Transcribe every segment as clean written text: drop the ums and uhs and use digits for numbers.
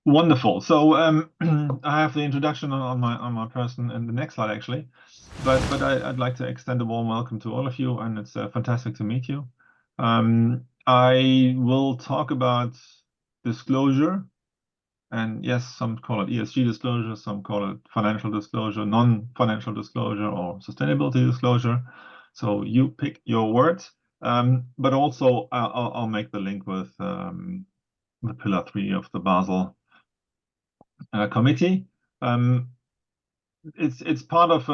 Wonderful. So I have the introduction on my person in the next slide actually, but I'd like to extend a warm welcome to all of you, and it's fantastic to meet you. I will talk about disclosure, and yes, some call it ESG disclosure, some call it financial disclosure, non-financial disclosure, or sustainability disclosure. So you pick your words, but also I'll make the link with the pillar 3 of the Basel committee. It's part of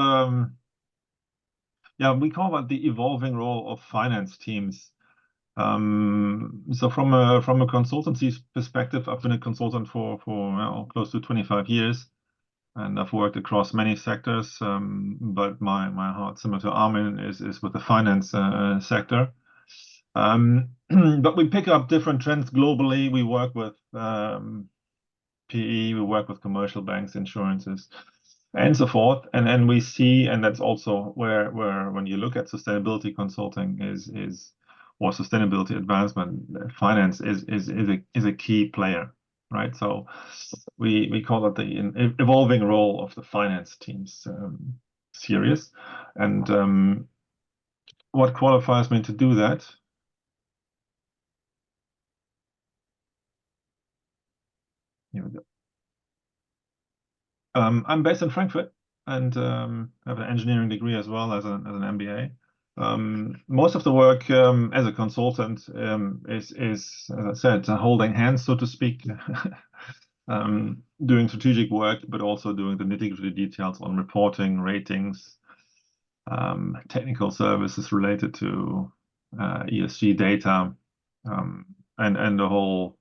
we call that the evolving role of finance teams. So from a consultancy perspective, I've been a consultant for close to 25 years, and I've worked across many sectors. But my heart, similar to Armin, is with the finance sector. But we pick up different trends globally. We work with PE, we work with commercial banks, insurances, and so forth. And we see, and that's also where when you look at sustainability consulting or sustainability advancement, finance is a key player, right? So we call it the evolving role of the finance teams series. And what qualifies me to do that? Here we go. I'm based in Frankfurt, and have an engineering degree as well as an MBA. Most of the work as a consultant is, as I said, holding hands, so to speak, doing strategic work, but also doing the nitty-gritty details on reporting, ratings, technical services related to ESG data, and the whole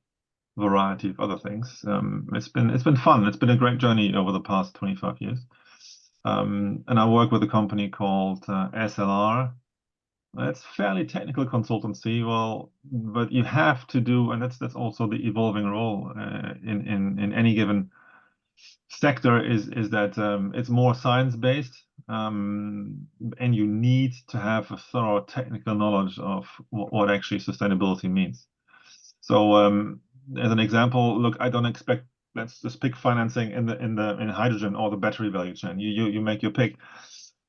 variety of other things. It's been fun. It's been a great journey over the past 25 years. And I work with a company called SLR. It's fairly technical consultancy, but you have to do, and that's also the evolving role in any given sector is that it's more science-based, and you need to have a thorough technical knowledge of what actually sustainability means. So as an example, look, I don't expect, let's just pick financing in hydrogen or the battery value chain. You make your pick.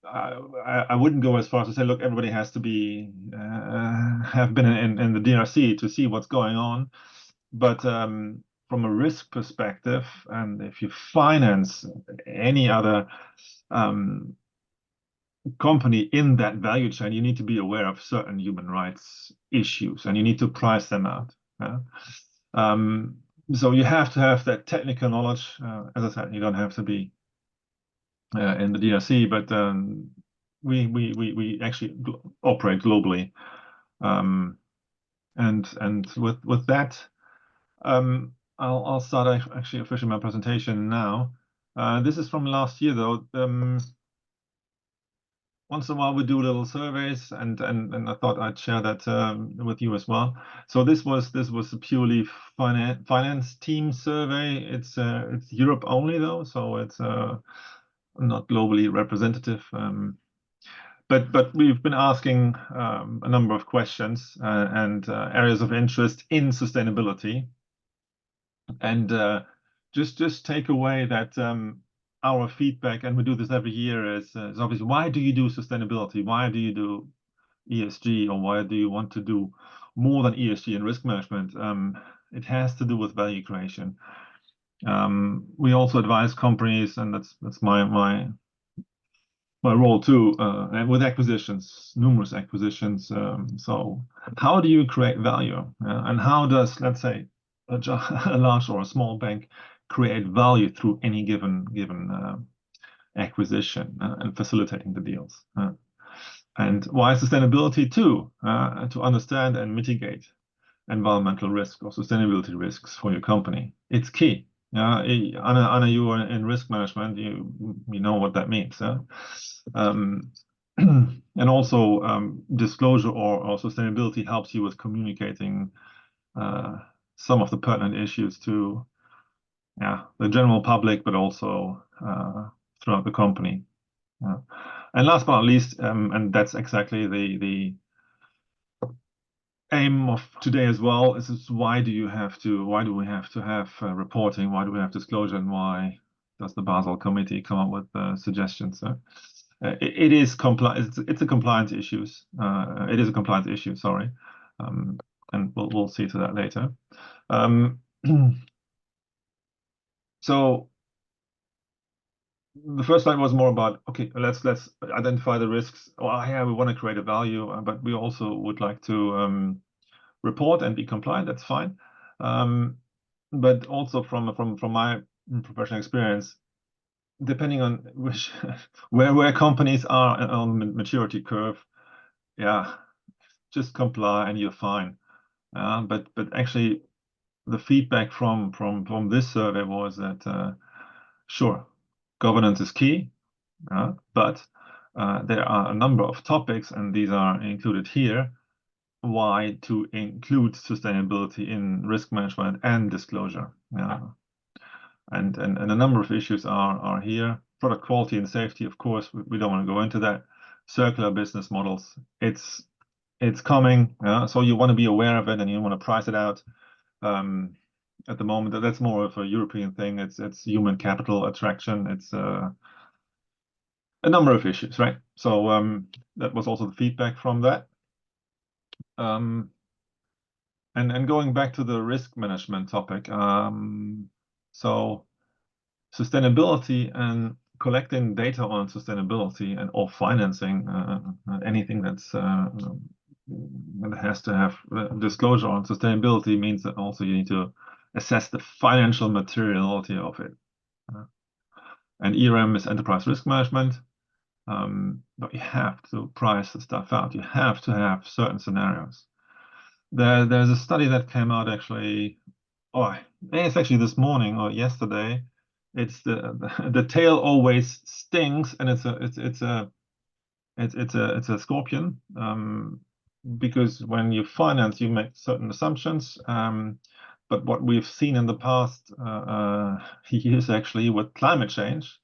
I wouldn't go as far as to say, look, everybody has to be have been in the DRC to see what's going on. But from a risk perspective, and if you finance any other company in that value chain, you need to be aware of certain human rights issues, and you need to price them out. So you have to have that technical knowledge. As I said, you don't have to be in the DRC, but we actually operate globally, and with that, I'll start actually officially my presentation now. This is from last year, though. Once in a while we do little surveys, and I thought I'd share that with you as well. So this was a purely finance team survey. It's Europe only, though, so it's not globally representative. But we've been asking a number of questions and areas of interest in sustainability, and just take away that our feedback, and we do this every year, is obviously, why do you do sustainability? Why do you do ESG, or why do you want to do more than ESG and risk management? It has to do with value creation. We also advise companies, and that's my role too, and with acquisitions, numerous acquisitions. So how do you create value, and how does, let's say, a large or a small bank create value through any given acquisition and facilitating the deals? And why sustainability too? To understand and mitigate environmental risk or sustainability risks for your company. It's key. Anna, you are in risk management. You know what that means. And also disclosure or sustainability helps you with communicating some of the pertinent issues to the general public, but also throughout the company. And last but not least, and that's exactly the aim of today as well is why do we have to have reporting? Why do we have disclosure? And why does the Basel committee come up with suggestions? It is compliance. It's a compliance issues. It is a compliance issue. Sorry, and we'll see to that later. So the first slide was more about, okay, let's identify the risks. Oh, yeah, we want to create a value, but we also would like to report and be compliant. That's fine. But also from my professional experience, depending on which where companies are on the maturity curve, yeah, just comply and you're fine. But actually, the feedback from this survey was that sure, governance is key, but there are a number of topics, and these are included here, why to include sustainability in risk management and disclosure. And a number of issues are here. Product quality and safety, of course, we don't want to go into that. Circular business models, it's coming, so you want to be aware of it and you want to price it out. At the moment, that's more of a European thing. It's human capital attraction. It's a number of issues, right? So that was also the feedback from that. And going back to the risk management topic, so sustainability and collecting data on sustainability and or financing anything that has to have disclosure on sustainability means that also you need to assess the financial materiality of it. And ERM is enterprise risk management, but you have to price the stuff out. You have to have certain scenarios. There's a study that came out actually. Oh, it's actually this morning or yesterday. It's the tail always stings, and it's a scorpion. Because when you finance, you make certain assumptions. But what we've seen in the past years actually with climate change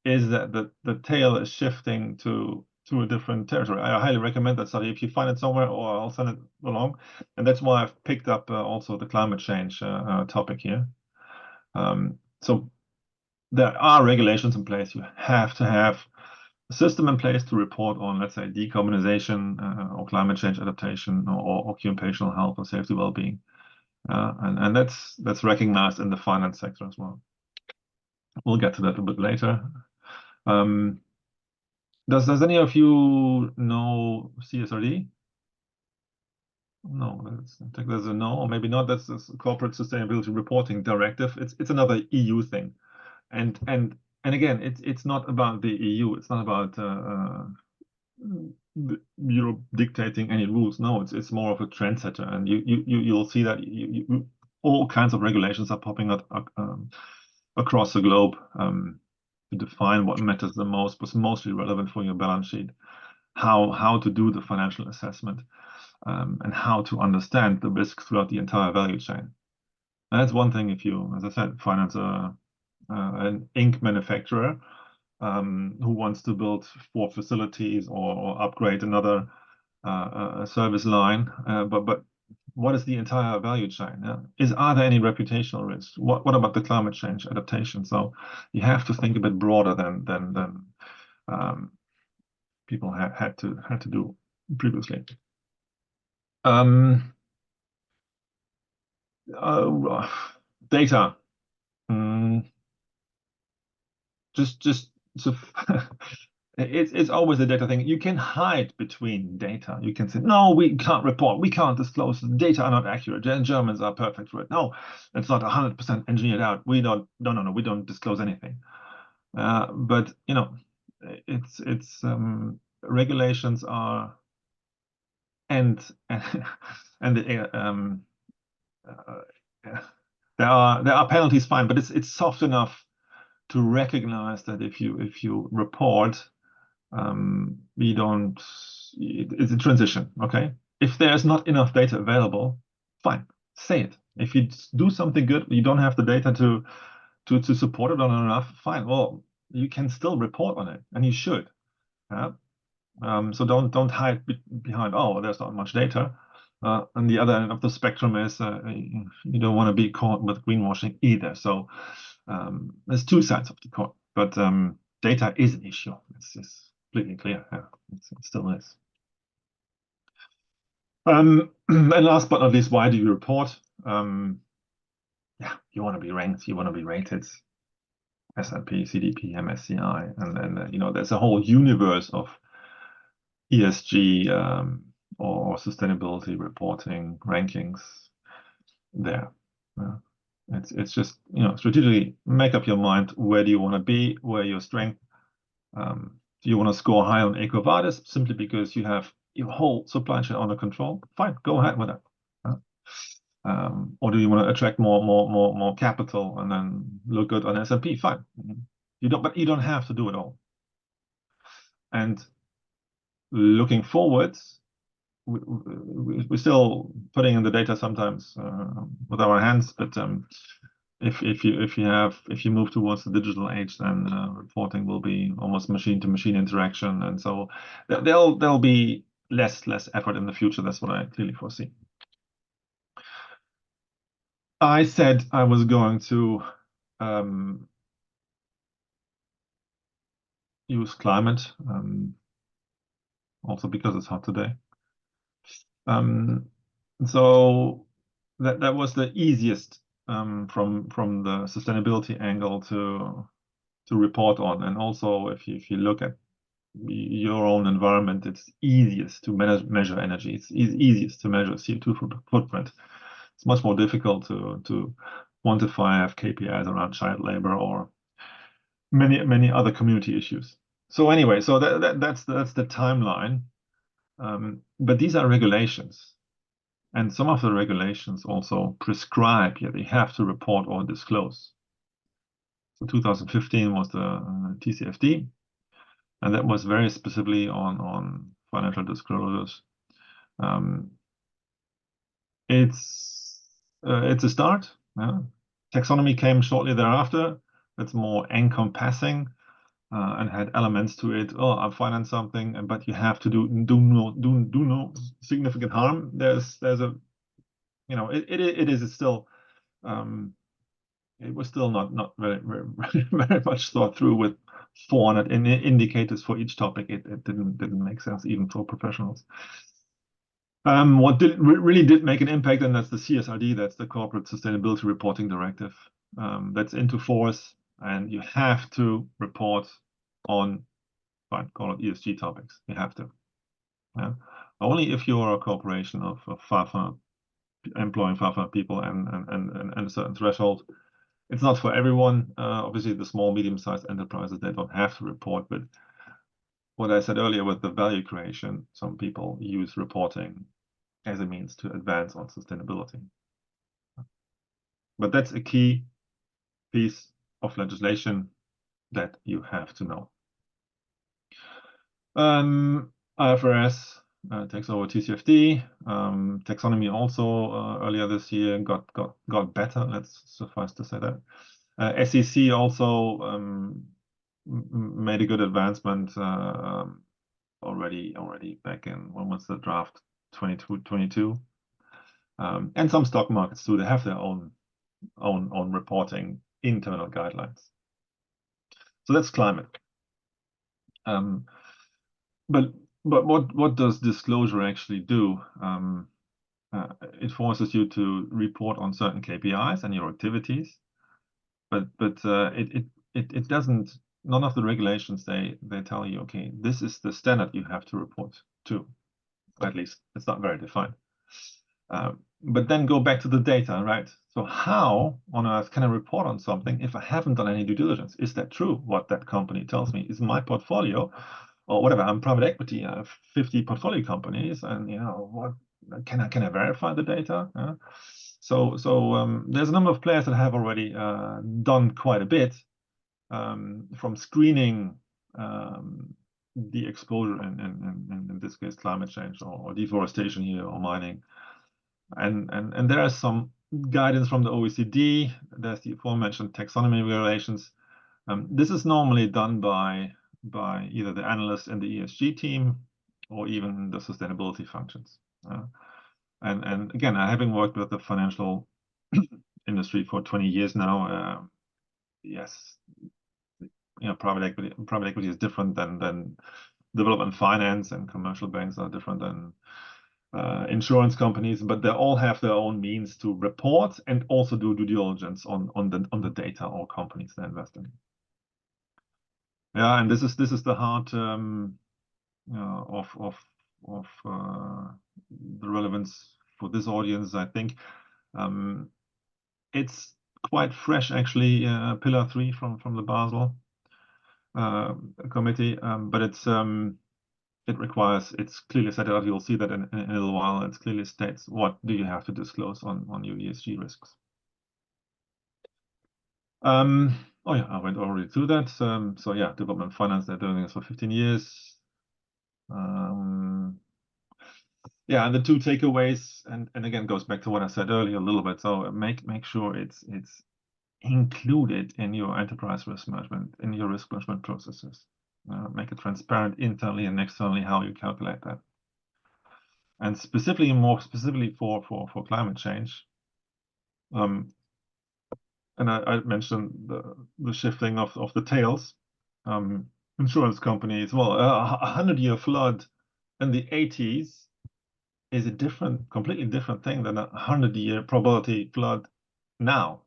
is that the tail is shifting to a different territory. I highly recommend that study if you find it somewhere, or I'll send it along. And that's why I've picked up also the climate change topic here. So there are regulations in place. You have to have a system in place to report on, let's say, decarbonization or climate change adaptation or occupational health or safety well-being. And that's recognized in the finance sector as well. We'll get to that a bit later. Does any of you know CSRD? No, I think there's a no, or maybe not. That's the Corporate Sustainability Reporting Directive. It's another EU thing, and again, it's not about the EU. It's not about Europe dictating any rules. No, it's more of a trendsetter, and you'll see that all kinds of regulations are popping up across the globe to define what matters the most, what's mostly relevant for your balance sheet, how to do the financial assessment, and how to understand the risk throughout the entire value chain. And that's one thing if you, as I said, finance an ink manufacturer who wants to build 4 facilities or upgrade another service line, but what is the entire value chain? Are there any reputational risks? What about the climate change adaptation? So you have to think a bit broader than people had to do previously. Data. Just so it's always a data thing. You can hide between data. You can say, no, we can't report, we can't disclose, the data are not accurate, and Germans are perfect for it. No, it's not 100% engineered out. We don't, no, we don't disclose anything. But you know, it's regulations are and there are penalties, fine, but it's soft enough to recognize that if you report, we don't. It's a transition, okay? If there's not enough data available, fine, say it. If you do something good, you don't have the data to support it on enough, fine. Well, you can still report on it, and you should. So don't hide behind, oh, there's not much data. On the other end of the spectrum is you don't want to be caught with greenwashing either. So there's two sides of the coin, but data is an issue. It's completely clear. Yeah, it still is. And last but not least, why do you report? Yeah, you want to be ranked, you want to be rated. S&P, CDP, MSCI, and then you know there's a whole universe of ESG or sustainability reporting rankings there. It's just, you know, strategically make up your mind, where do you want to be, where your strength. Do you want to score high on EcoVadis simply because you have your whole supply chain under control? Fine, go ahead with that. Or do you want to attract more capital and then look good on S&P? Fine. But you don't have to do it all. And looking forwards, we're still putting in the data sometimes with our hands, but if you move towards the digital age, then reporting will be almost machine-to-machine interaction, and so there'll be less effort in the future. That's what I clearly foresee. I said I was going to use climate, also because it's hot today. So that was the easiest from the sustainability angle to report on, and also if you look at your own environment, it's easiest to measure energy. It's easiest to measure CO2 footprint. It's much more difficult to quantify, have KPIs around child labor or many other community issues. So anyway, so that's the timeline. But these are regulations, and some of the regulations also prescribe they have to report or disclose. So 2015 was the TCFD, and that was very specifically on financial disclosures. It's a start. Taxonomy came shortly thereafter. It's more encompassing and had elements to it. Oh, I finance something, but you have to do no significant harm. There's a, you know, it is still it was still not very much thought through with 400 indicators for each topic. It didn't make sense even for professionals. What really did make an impact, and that's the CSRD, that's the Corporate Sustainability Reporting Directive. That's into force, and you have to report on, fine, call it ESG topics. You have to. Only if you're a corporation of 500, employing 500 people and a certain threshold. It's not for everyone. Obviously, the small, medium-sized enterprises, they don't have to report. But what I said earlier with the value creation, some people use reporting as a means to advance on sustainability. But that's a key piece of legislation that you have to know. IFRS takes over TCFD. Taxonomy also earlier this year got better. Let's suffice to say that. SEC also made a good advancement already back in, when was the draft, 22. And some stock markets too. They have their own reporting internal guidelines. So that's climate. But what does disclosure actually do? It forces you to report on certain KPIs and your activities, but it doesn't. None of the regulations they tell you, okay, this is the standard you have to report to. At least it's not very defined. But then go back to the data, right? So how on earth can I report on something if I haven't done any due diligence? Is that true, what that company tells me? Is my portfolio, or whatever, I'm private equity, I have 50 portfolio companies, and you know, what can I verify the data? So there's a number of players that have already done quite a bit from screening the exposure in this case climate change or deforestation here or mining. And there are some guidance from the OECD. There's the aforementioned taxonomy regulations. This is normally done by either the analysts in the ESG team or even the sustainability functions. And again, having worked with the financial industry for 20 years now, yes, private equity is different than development finance, and commercial banks are different than insurance companies, but they all have their own means to report and also do due diligence on the data or companies they invest in. Yeah, and this is the heart of the relevance for this audience. I think it's quite fresh, actually, Pillar 3 from the Basel committee, but it requires, it's clearly set out. You'll see that in a little while. It clearly states what do you have to disclose on your ESG risks. Oh yeah, I went already through that. So yeah, development finance, they're doing this for 15 years. Yeah, and the two takeaways, and again goes back to what I said earlier a little bit. So make sure it's included in your enterprise risk management, in your risk management processes. Make it transparent internally and externally how you calculate that. And more specifically for climate change. And I mentioned the shifting of the tails. Insurance companies, well, a 100-year flood in the 80s is a completely different thing than a 100-year probability flood now.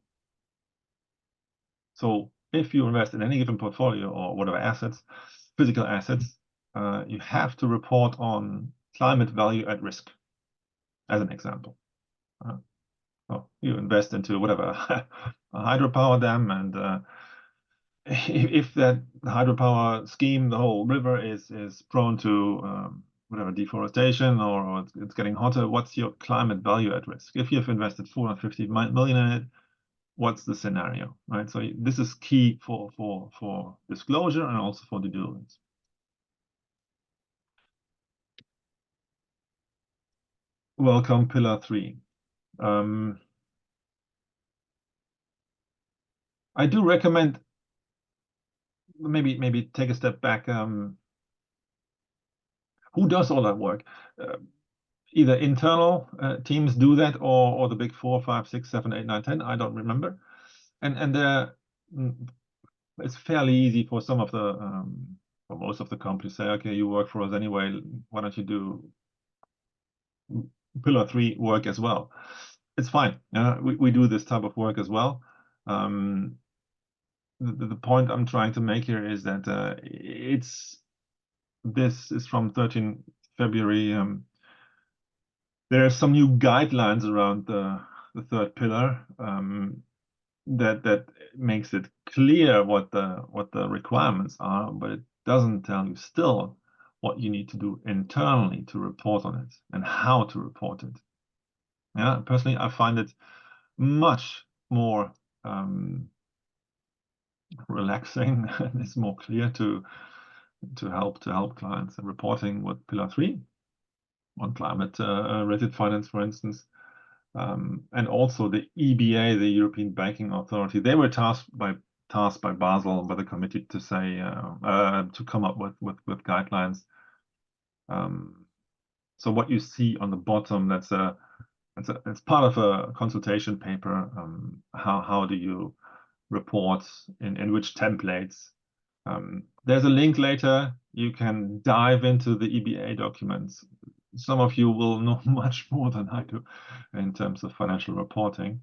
So if you invest in any given portfolio or whatever assets, physical assets, you have to report on climate value at risk, as an example. So you invest into whatever a hydropower dam, and if that hydropower scheme, the whole river is prone to whatever deforestation, or it's getting hotter, what's your climate value at risk? If you've invested 450 million in it, what's the scenario, right? So this is key for disclosure and also for due diligence. Welcome, Pillar 3. I do recommend maybe take a step back. Who does all that work? Either internal teams do that, or the big 4, 5, 6, 7, 8, 9, 10. I don't remember. And it's fairly easy for some of the for most of the companies to say, okay, you work for us anyway. Why don't you do Pillar 3 work as well? It's fine. We do this type of work as well. The point I'm trying to make here is that this is from 13 February. There are some new guidelines around the third pillar that makes it clear what the requirements are, but it doesn't tell you still what you need to do internally to report on it and how to report it. Yeah, personally, I find it much more relaxing and it's more clear to help clients in reporting with Pillar 3 on climate rated finance, for instance. And also the EBA, the European Banking Authority, they were tasked by Basel, by the committee, to say to come up with guidelines. So what you see on the bottom, it's part of a consultation paper. How do you report in which templates? There's a link later. You can dive into the EBA documents. Some of you will know much more than I do in terms of financial reporting.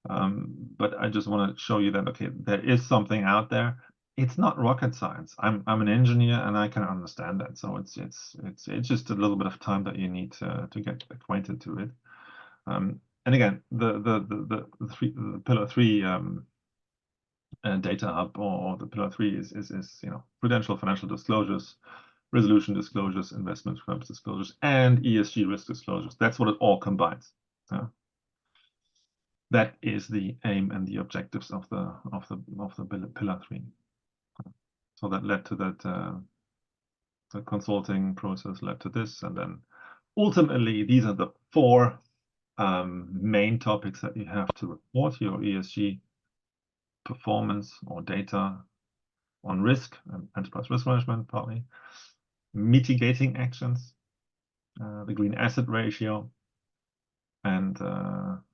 But I just want to show you that, okay, there is something out there. It's not rocket science. I'm an engineer and I can understand that. So it's just a little bit of time that you need to get acquainted to it. And again, the Pillar 3 data hub, or the Pillar 3 is prudential financial disclosures, resolution disclosures, investment firms disclosures, and ESG risk disclosures. That's what it all combines. That is the aim and the objectives of the Pillar 3. So that led to that. The consulting process led to this, and then ultimately these are the 4 main topics that you have to report your ESG performance or data on risk and enterprise risk management, partly mitigating actions, the green asset ratio, And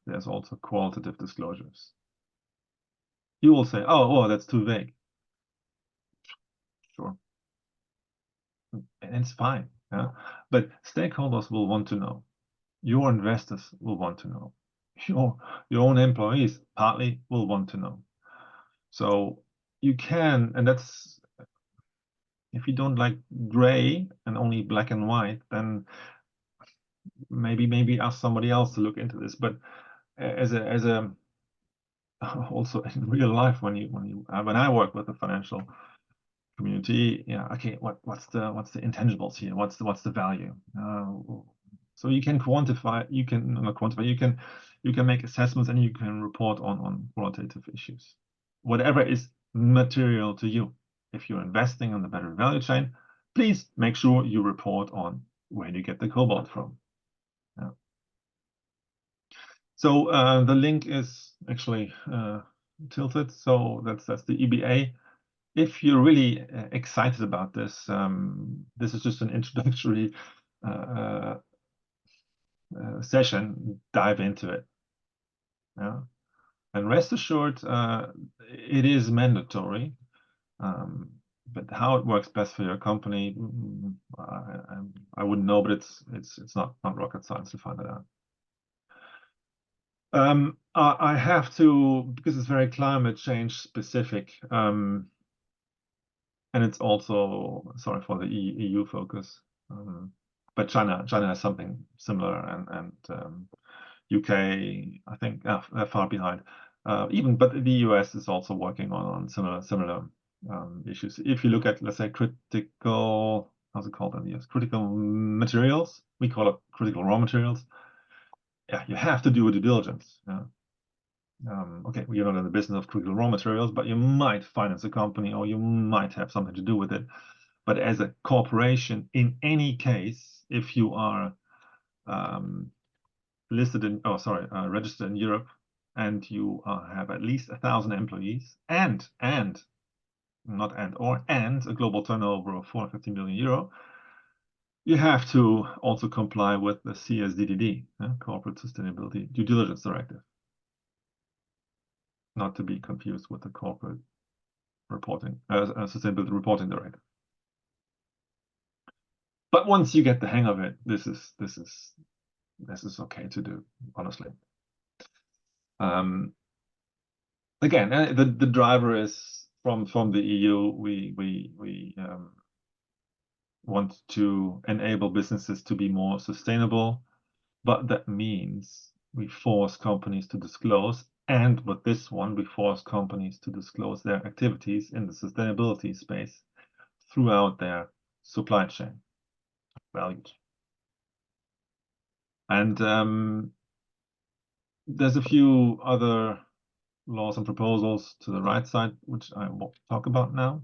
there's also qualitative disclosures. You will say, oh, that's too vague. Sure. And it's fine. Yeah? But stakeholders will want to know. Your investors will want to know. Your own employees partly will want to know. So you can, and that's, if you don't like gray and only black and white, then maybe ask somebody else to look into this. But as a also in real life, when I work with the financial community, yeah, okay, what's the intangibles here? What's the value? So you can quantify, you can not quantify, you can make assessments and you can report on qualitative issues, whatever is material to you. If you're investing in the battery value chain, please make sure you report on where you get the cobalt from. Yeah. So the link is actually tilted. So that's the EBA. If you're really excited about this, this is just an introductory session. Dive into it. Yeah. And rest assured, it is mandatory. But how it works best for your company, I wouldn't know. But it's not rocket science to find that out. I have to, because it's very climate change specific. And it's also, sorry for the EU focus, but China has something similar, and UK, I think, they're far behind. But the US is also working on similar issues. If you look at, let's say, critical, how's it called in the US? Critical materials. We call it critical raw materials. Yeah, you have to do a due diligence. Yeah. Okay, you're not in the business of critical raw materials, but you might finance a company or you might have something to do with it. But as a corporation, in any case, if you are registered in Europe and you have at least 1,000 employees and a global turnover of 450 million euro, you have to also comply with the CSDDD, Corporate Sustainability Due Diligence Directive. Not to be confused with the corporate reporting, sustainability reporting directive. But once you get the hang of it, this is okay to do, honestly. Again, the driver is from the EU. We want to enable businesses to be more sustainable, but that means we force companies to disclose. And with this one, we force companies to disclose their activities in the sustainability space throughout their supply chain values. And there's a few other laws and proposals to the right side, which I won't talk about now.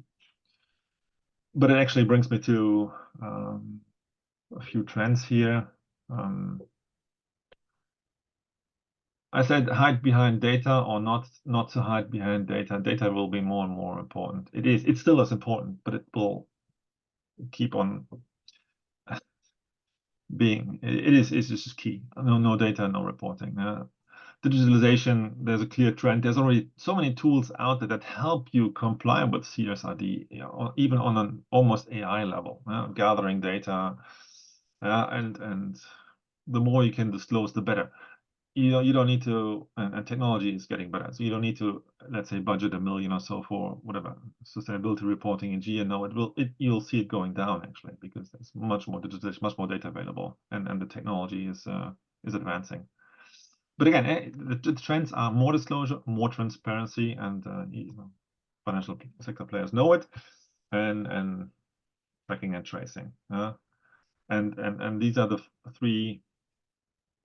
But it actually brings me to a few trends here. I said hide behind data or not to hide behind data. Data will be more and more important. It still is important, but it will keep on being. It's just key. No data, no reporting. Digitalization, there's a clear trend. There's already so many tools out there that help you comply with CSRD, even on an almost AI level, gathering data, and the more you can disclose, the better. You don't need to, and technology is getting better, so you don't need to, let's say, budget $1 million or so for whatever sustainability reporting in GNO. You'll see it going down actually, because there's much more digitalization, much more data available, and the technology is advancing. But again, the trends are more disclosure, more transparency, and financial sector players know it, and tracking and tracing. And these are the three.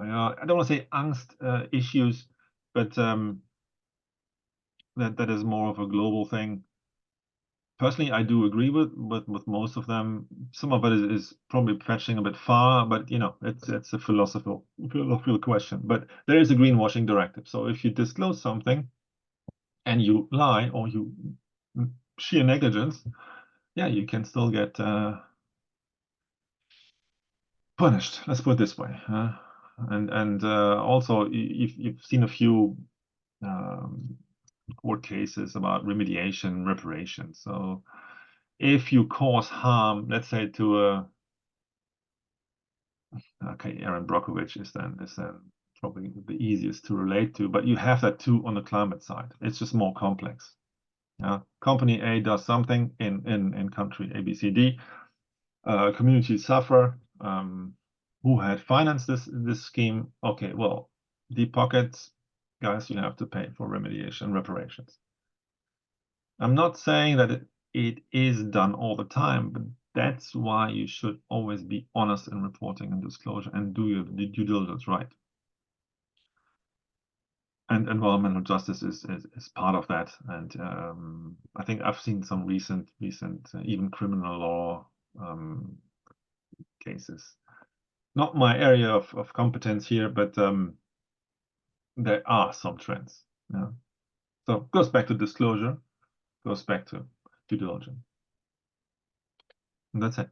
I don't want to say angst issues, but that is more of a global thing. Personally, I do agree with most of them. Some of it is probably fetching a bit far, but it's a philosophical question. But there is a greenwashing directive. So if you disclose something and you lie or you sheer negligence, yeah, you can still get punished. Let's put it this way. And also, you've seen a few court cases about remediation, reparation. So if you cause harm, let's say to a, okay, Aaron Brockovich is then probably the easiest to relate to, but you have that too on the climate side. It's just more complex. Company A does something in country A, B, C, D. Communities suffer. Who had financed this scheme? Okay, well, deep pockets, guys, you have to pay for remediation, reparations. I'm not saying that it is done all the time, but that's why you should always be honest in reporting and disclosure and do your due diligence right. And environmental justice is part of that. And I think I've seen some recent even criminal law cases. Not my area of competence here, but there are some trends. Yeah. So it goes back to disclosure, goes back to due diligence. And that's it.